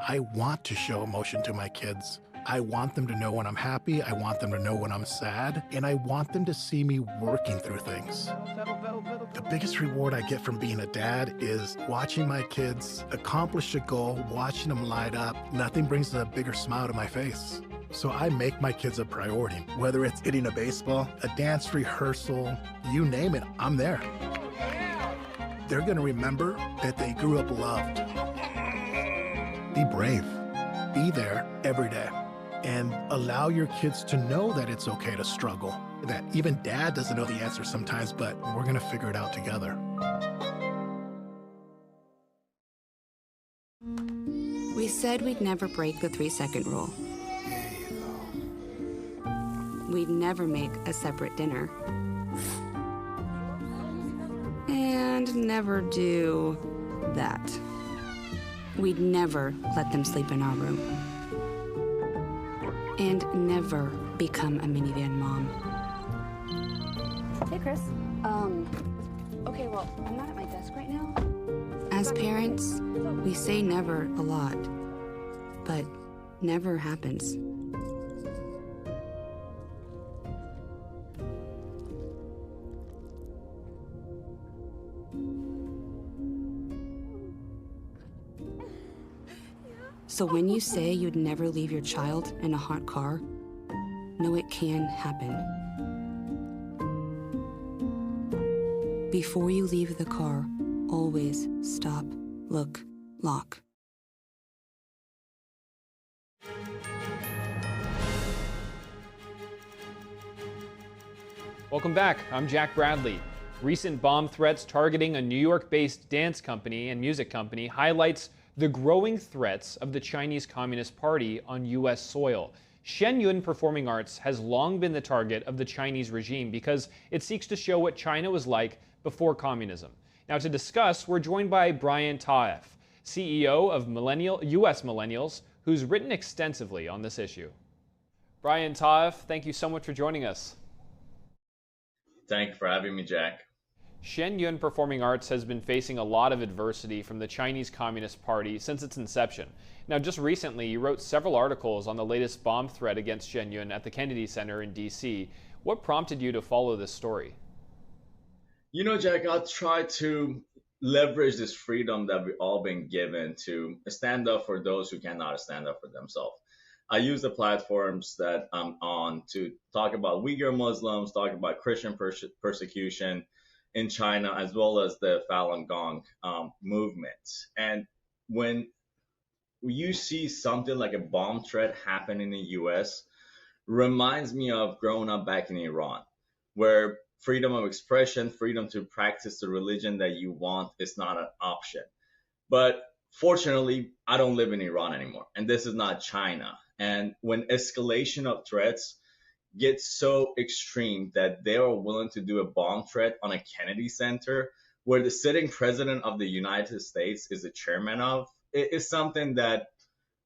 I want to show emotion to my kids. I want them to know when I'm happy, I want them to know when I'm sad, and I want them to see me working through things. The biggest reward I get from being a dad is watching my kids accomplish a goal, watching them light up. Nothing brings a bigger smile to my face. So I make my kids a priority. Whether it's hitting a baseball, a dance rehearsal, you name it, I'm there. They're gonna remember that they grew up loved. Be brave. Be there every day. And allow your kids to know that it's okay to struggle. That even dad doesn't know the answer sometimes, but we're gonna figure it out together. We said we'd never break the 3-second rule. We'd never make a separate dinner. And never do that. We'd never let them sleep in our room. And never become a minivan mom. Hey, Chris. Okay, well, I'm not at my desk right now. As parents, we say never a lot, but never happens. So when you say you'd never leave your child in a hot car, know it can happen. Before you leave the car, always stop, look, lock. Welcome back. I'm Jack Bradley. Recent bomb threats targeting a New York-based dance company and music company highlights the growing threats of the Chinese Communist Party on U.S. soil. Shenyun Performing Arts has long been the target of the Chinese regime because it seeks to show what China was like before communism. Now to discuss, we're joined by Brian Tariff, CEO of U.S. Millennials, who's written extensively on this issue. Brian Tariff, thank you so much for joining us. Thank you for having me, Jack. Shenyun Performing Arts has been facing a lot of adversity from the Chinese Communist Party since its inception. Now, just recently, you wrote several articles on the latest bomb threat against Shenyun at the Kennedy Center in D.C. What prompted you to follow this story? You know, Jack, I'll try to leverage this freedom that we've all been given to stand up for those who cannot stand up for themselves. I use the platforms that I'm on to talk about Uyghur Muslims, talk about Christian persecution in China, as well as the Falun Gong movement. And when you see something like a bomb threat happen in the US, reminds me of growing up back in Iran, where freedom of expression, freedom to practice the religion that you want is not an option. But fortunately, I don't live in Iran anymore, and this is not China. And when escalation of threats gets so extreme that they are willing to do a bomb threat on a Kennedy Center, where the sitting president of the United States is the chairman of, it is something that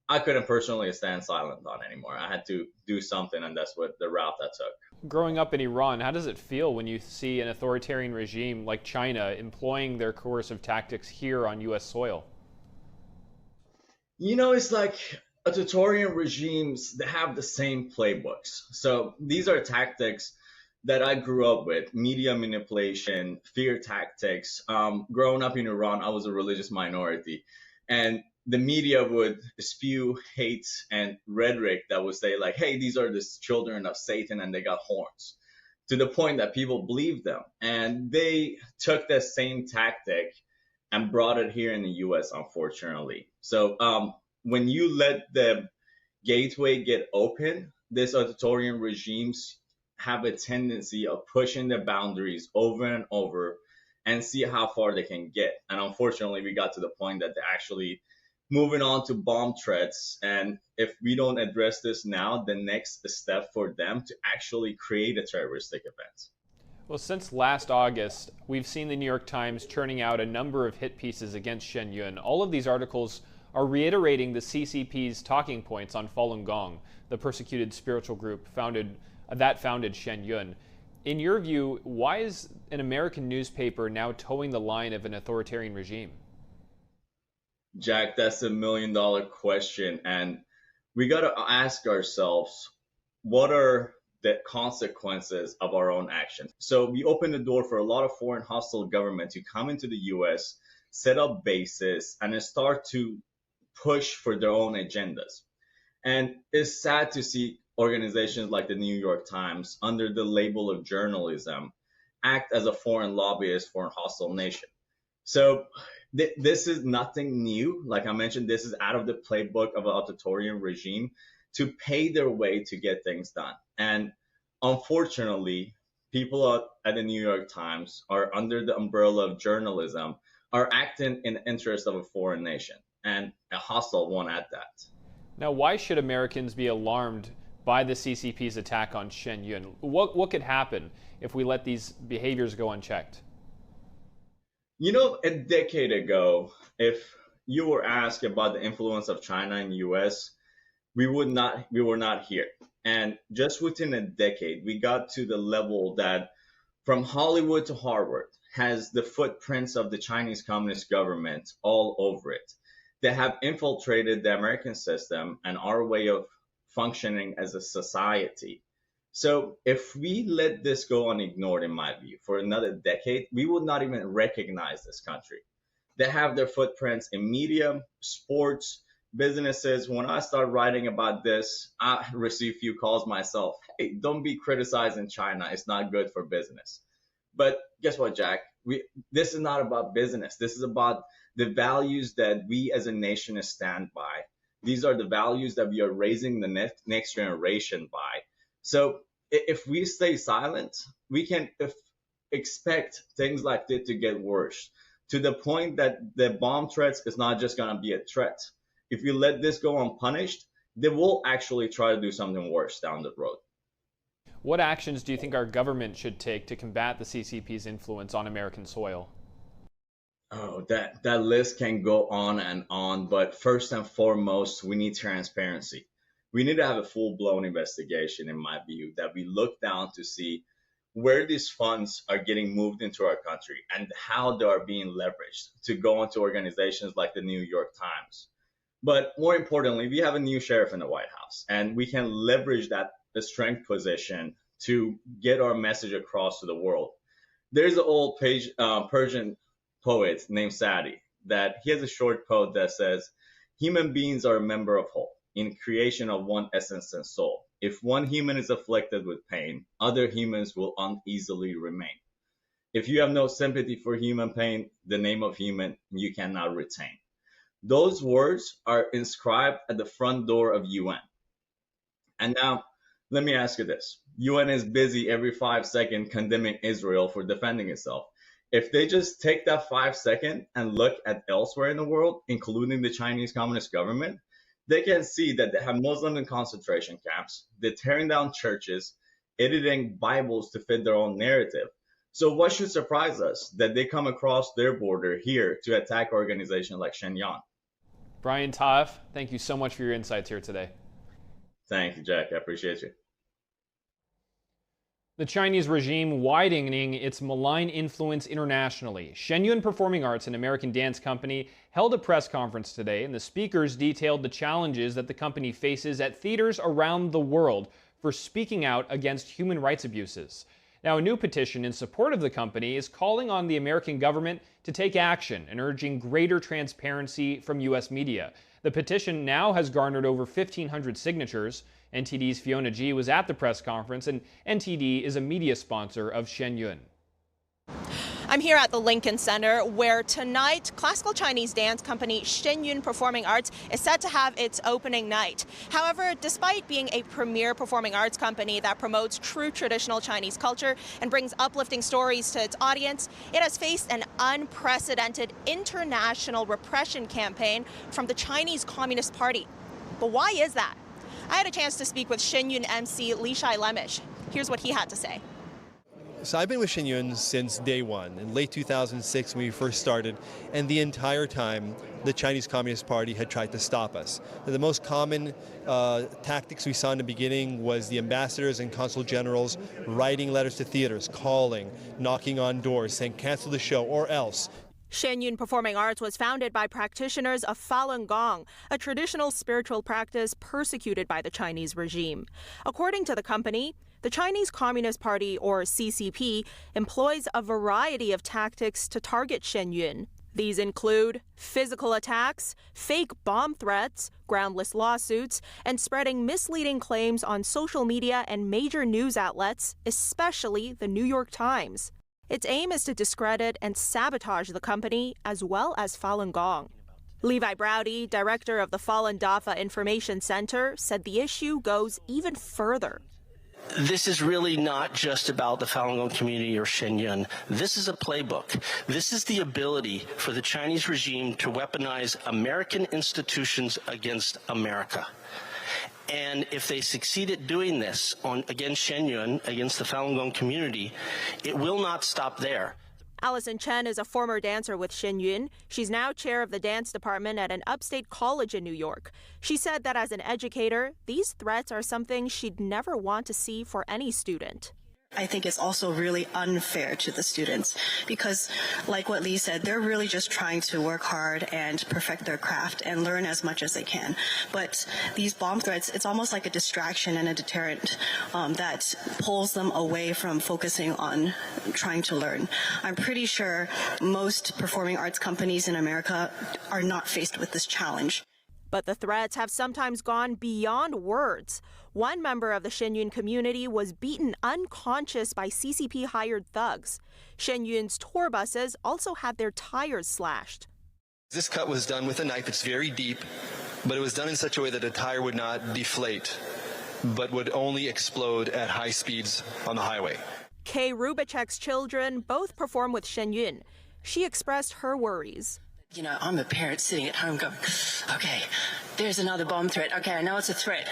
I couldn't personally stand silent on anymore. I had to do something, and that's what the route I took. Growing up in Iran, how does it feel when you see an authoritarian regime like China employing their coercive tactics here on U.S. soil? You know, it's like authoritarian regimes, they have the same playbooks. So these are tactics that I grew up with: media manipulation, fear tactics. Growing up in Iran, I was a religious minority, and the media would spew hate and rhetoric that would say like, hey, these are the children of Satan and they got horns, to the point that people believed them. And they took that same tactic and brought it here in the US, unfortunately. So when you let the gateway get open, these authoritarian regimes have a tendency of pushing the boundaries over and over and see how far they can get. And unfortunately, we got to the point that they're actually moving on to bomb threats. And if we don't address this now, the next step for them to actually create a terroristic event. Well, since last August, we've seen the New York Times churning out a number of hit pieces against Shen Yun. All of these articles are reiterating the CCP's talking points on Falun Gong, the persecuted spiritual group founded Shen Yun. In your view, why is an American newspaper now towing the line of an authoritarian regime? Jack, that's $1 million question. And we got to ask ourselves, what are the consequences of our own actions? So we open the door for a lot of foreign hostile government to come into the US, set up bases, and start to push for their own agendas. And it's sad to see organizations like the New York Times, under the label of journalism, act as a foreign lobbyist for a hostile nation. So this is nothing new. Like I mentioned, this is out of the playbook of an authoritarian regime to pay their way to get things done. And unfortunately, people at the New York Times are under the umbrella of journalism, are acting in the interest of a foreign nation, and a hostile one at that. Now, why should Americans be alarmed by the CCP's attack on Shen Yun? What could happen if we let these behaviors go unchecked? You know, a decade ago, if you were asked about the influence of China in the US, we were not here. And just within a decade, we got to the level that from Hollywood to Harvard has the footprints of the Chinese Communist government all over it. They have infiltrated the American system and our way of functioning as a society. So if we let this go unignored, in my view, for another decade, we would not even recognize this country. They have their footprints in media, sports, businesses. When I start writing about this, I receive few calls myself. Hey, don't be criticizing China. It's not good for business. But guess what, Jack? This is not about business. This is about the values that we as a nation stand by. These are the values that we are raising the next generation by. So if we stay silent, we can expect things like this to get worse, to the point that the bomb threats is not just going to be a threat. If we let this go unpunished, they will actually try to do something worse down the road. What actions do you think our government should take to combat the CCP's influence on American soil? Oh, that list can go on, but first and foremost, we need transparency. We need to have a full-blown investigation, in my view, that we look down to see where these funds are getting moved into our country and how they are being leveraged to go into organizations like the New York Times. But more importantly, we have a new sheriff in the White House, and we can leverage the strength position to get our message across to the world. There's an old Persian poet named Sadi that he has a short quote that says, "Human beings are a member of whole, in creation of one essence and soul. If one human is afflicted with pain, other humans will uneasily remain. If you have no sympathy for human pain, the name of human you cannot retain." Those words are inscribed at the front door of UN. And now, let me ask you this. UN is busy every 5 seconds condemning Israel for defending itself. If they just take that 5 seconds and look at elsewhere in the world, including the Chinese Communist government, they can see that they have Muslims in concentration camps. They're tearing down churches, editing Bibles to fit their own narrative. So what should surprise us? That they come across their border here to attack organizations like Shen Yun. Brian Taif, thank you so much for your insights here today. Thank you, Jack. I appreciate you. The Chinese regime widening its malign influence internationally. Shen Yun Performing Arts, an American dance company, held a press conference today, and the speakers detailed the challenges that the company faces at theaters around the world for speaking out against human rights abuses. Now, a new petition in support of the company is calling on the American government to take action and urging greater transparency from U.S. media. The petition now has garnered over 1,500 signatures. NTD's Fiona G. was at the press conference, and NTD is a media sponsor of Shen Yun. I'm here at the Lincoln Center, where tonight classical Chinese dance company Shenyun Performing Arts is set to have its opening night. However, despite being a premier performing arts company that promotes true traditional Chinese culture and brings uplifting stories to its audience, it has faced an unprecedented international repression campaign from the Chinese Communist Party. But why is that? I had a chance to speak with Shenyun MC Li Shai Lemish. Here's what he had to say. So I've been with Shenyun since day one, in late 2006 when we first started, and the entire time the Chinese Communist Party had tried to stop us. The most common tactics we saw in the beginning was the ambassadors and consul generals writing letters to theaters, calling, knocking on doors, saying cancel the show or else. Shenyun Performing Arts was founded by practitioners of Falun Gong, a traditional spiritual practice persecuted by the Chinese regime. According to the company, the Chinese Communist Party, or CCP, employs a variety of tactics to target Shenyun. These include physical attacks, fake bomb threats, groundless lawsuits, and spreading misleading claims on social media and major news outlets, especially the New York Times. Its aim is to discredit and sabotage the company as well as Falun Gong. Levi Browdy, director of the Falun Dafa Information Center, said the issue goes even further. This is really not just about the Falun Gong community or Shenyun. This is a playbook. This is the ability for the Chinese regime to weaponize American institutions against America. And if they succeed at doing this against Shenyun, against the Falun Gong community, it will not stop there. Allison Chen is a former dancer with Shenyun. She's now chair of the dance department at an upstate college in New York. She said that as an educator, these threats are something she'd never want to see for any student. I think it's also really unfair to the students because, like what Lee said, they're really just trying to work hard and perfect their craft and learn as much as they can. But these bomb threats, it's almost like a distraction and a deterrent that pulls them away from focusing on trying to learn. I'm pretty sure most performing arts companies in America are not faced with this challenge. But the threats have sometimes gone beyond words. One member of the Shenyun community was beaten unconscious by CCP-hired thugs. Shenyun's tour buses also had their tires slashed. This cut was done with a knife. It's very deep, but it was done in such a way that the tire would not deflate, but would only explode at high speeds on the highway. Kay Rubachek's children both perform with Shenyun. She expressed her worries. You know, I'm a parent sitting at home going, okay, there's another bomb threat. Okay, I know it's a threat.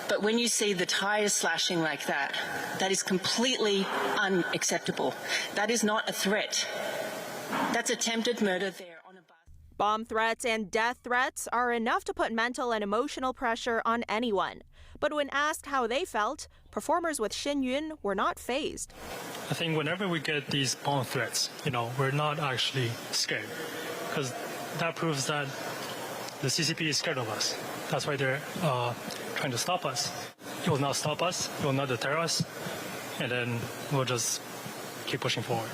But when you see the tires slashing like that, that is completely unacceptable. That is not a threat. That's attempted murder there on a bus. Bomb threats and death threats are enough to put mental and emotional pressure on anyone. But when asked how they felt, performers with Shenyun were not fazed. I think whenever we get these bomb threats, we're not actually scared. Because that proves that the CCP is scared of us. That's why they're trying to stop us. It will not stop us, it will not deter us, and then we'll just keep pushing forward.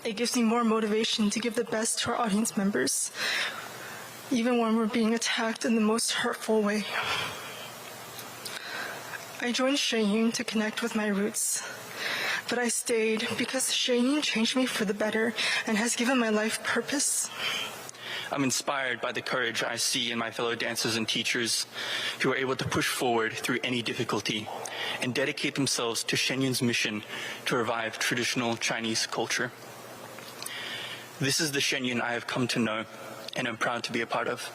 It gives me more motivation to give the best to our audience members, even when we're being attacked in the most hurtful way. I joined Shenyun to connect with my roots. But I stayed because Shenyun changed me for the better and has given my life purpose. I'm inspired by the courage I see in my fellow dancers and teachers who are able to push forward through any difficulty and dedicate themselves to Shenyun's mission to revive traditional Chinese culture. This is the Shenyun I have come to know and am proud to be a part of.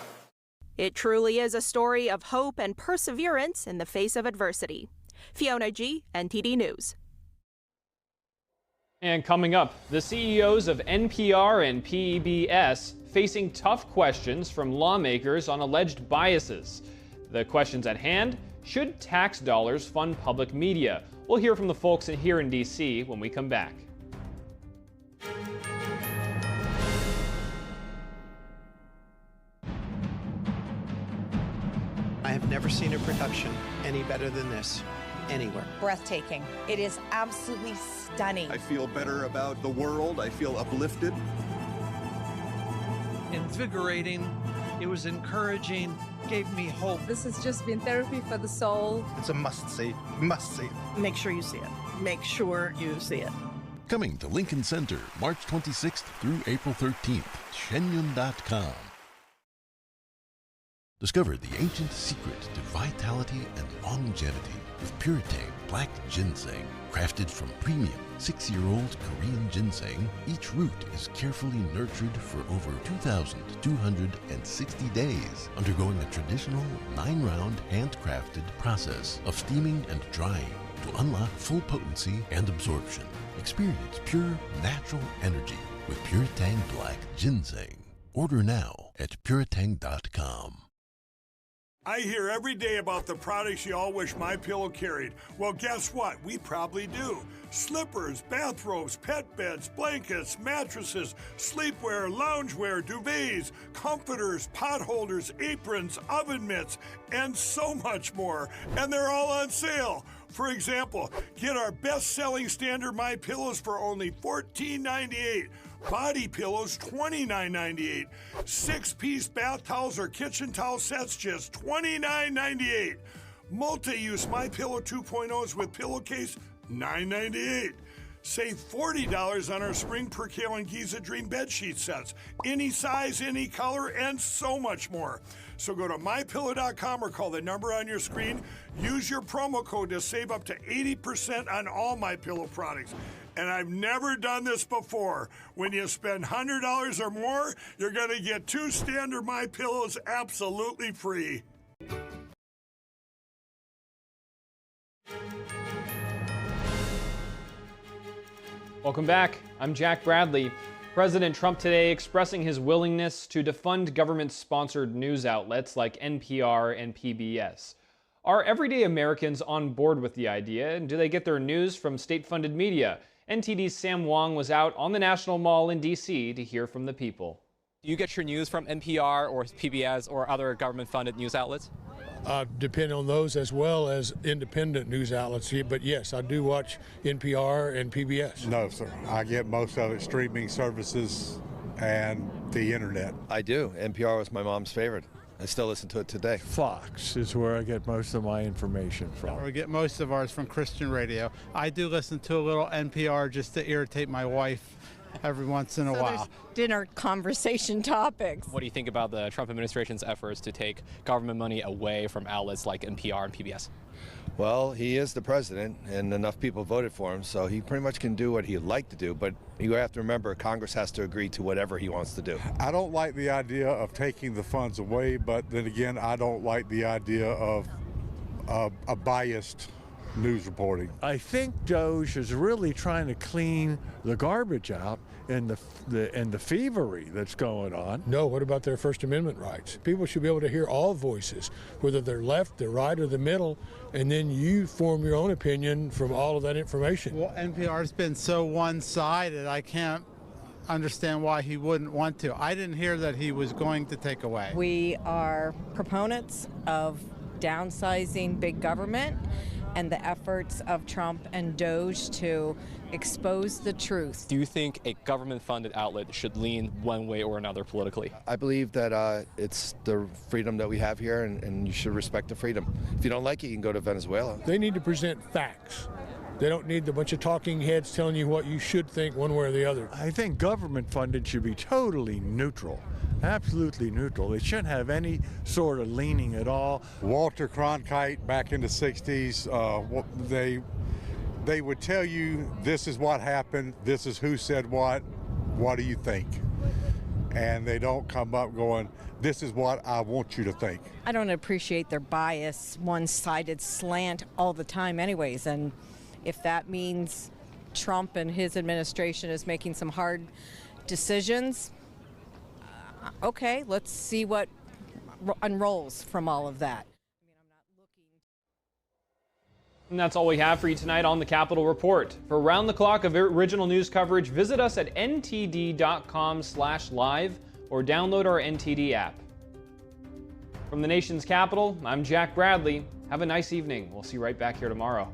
It truly is a story of hope and perseverance in the face of adversity. Fiona G., NTD News. And coming up, the CEOs of NPR and PBS facing tough questions from lawmakers on alleged biases. The questions at hand: should tax dollars fund public media? We'll hear from the folks here in D.C. when we come back. I have never seen a production any better than this. Anywhere. Breathtaking. It is absolutely stunning. I feel better about the world. I feel uplifted. Invigorating. It was encouraging. Gave me hope. This has just been therapy for the soul. It's a must-see. Must see. Make sure you see it. Make sure you see it. Coming to Lincoln Center, March 26th through April 13th. Shenyun.com. Discover the ancient secret to vitality and longevity with Puretang Black Ginseng. Crafted from premium 6-year-old Korean ginseng, each root is carefully nurtured for over 2,260 days, undergoing a traditional 9-round handcrafted process of steaming and drying to unlock full potency and absorption. Experience pure, natural energy with Puretang Black Ginseng. Order now at puretang.com. I hear every day about the products you all wish MyPillow carried. Well, guess what? We probably do. Slippers, bathrobes, pet beds, blankets, mattresses, sleepwear, loungewear, duvets, comforters, pot holders, aprons, oven mitts, and so much more. And they're all on sale. For example, get our best-selling standard MyPillows for only $14.98. Body pillows, $29.98. 6-piece bath towels or kitchen towel sets, just $29.98. Multi-use MyPillow 2.0s with pillowcase, $9.98. Save $40 on our Spring Percale and Giza Dream bedsheet sets. Any size, any color, and so much more. So go to MyPillow.com or call the number on your screen. Use your promo code to save up to 80% on all MyPillow products. And I've never done this before. When you spend $100 or more, you're going to get 2 standard MyPillows absolutely free. Welcome back. I'm Jack Bradley. President Trump today expressing his willingness to defund government-sponsored news outlets like NPR and PBS. Are everyday Americans on board with the idea, and do they get their news from state-funded media? NTD's Sam Wong was out on the National Mall in D.C. to hear from the people. Do you get your news from NPR or PBS or other government-funded news outlets? Depend on those as well as independent news outlets. But yes, I do watch NPR and PBS. No, sir. I get most of it streaming services and the internet. I do. NPR was my mom's favorite. I still listen to it today. Fox is where I get most of my information from. We get most of ours from Christian radio. I do listen to a little NPR just to irritate my wife every once in a while. Dinner conversation topics. What do you think about the Trump administration's efforts to take government money away from outlets like NPR and PBS? Well, he is the president, and enough people voted for him, so he pretty much can do what he'd like to do, but you have to remember Congress has to agree to whatever he wants to do. I don't like the idea of taking the funds away, but then again, I don't like the idea of a biased news reporting. I think Doge is really trying to clean the garbage out and the thievery that's going on. No, what about their First Amendment rights? People should be able to hear all voices, whether they're left, they're right, or the middle, and then you form your own opinion from all of that information. Well, NPR's been so one-sided, I can't understand why he wouldn't want to. I didn't hear that he was going to take away. We are proponents of downsizing big government and the efforts of Trump and Doge to expose the truth. Do you think a government-funded outlet should lean one way or another politically? I believe that it's the freedom that we have here, and you should respect the freedom. If you don't like it, you can go to Venezuela. They need to present facts. They don't need a bunch of talking heads telling you what you should think one way or the other. I think government-funded should be totally neutral. Absolutely neutral. It shouldn't have any sort of leaning at all. Walter Cronkite back in the 60s, they would tell you this is what happened, this is who said what do you think? And they don't come up going, this is what I want you to think. I don't appreciate their bias, one-sided slant all the time anyways, and if that means Trump and his administration is making some hard decisions, okay, let's see what unrolls from all of that. And that's all we have for you tonight on the Capitol Report. For round-the-clock of original news coverage, visit us at ntd.com/live or download our NTD app. From the nation's capital, I'm Jack Bradley. Have a nice evening. We'll see you right back here tomorrow.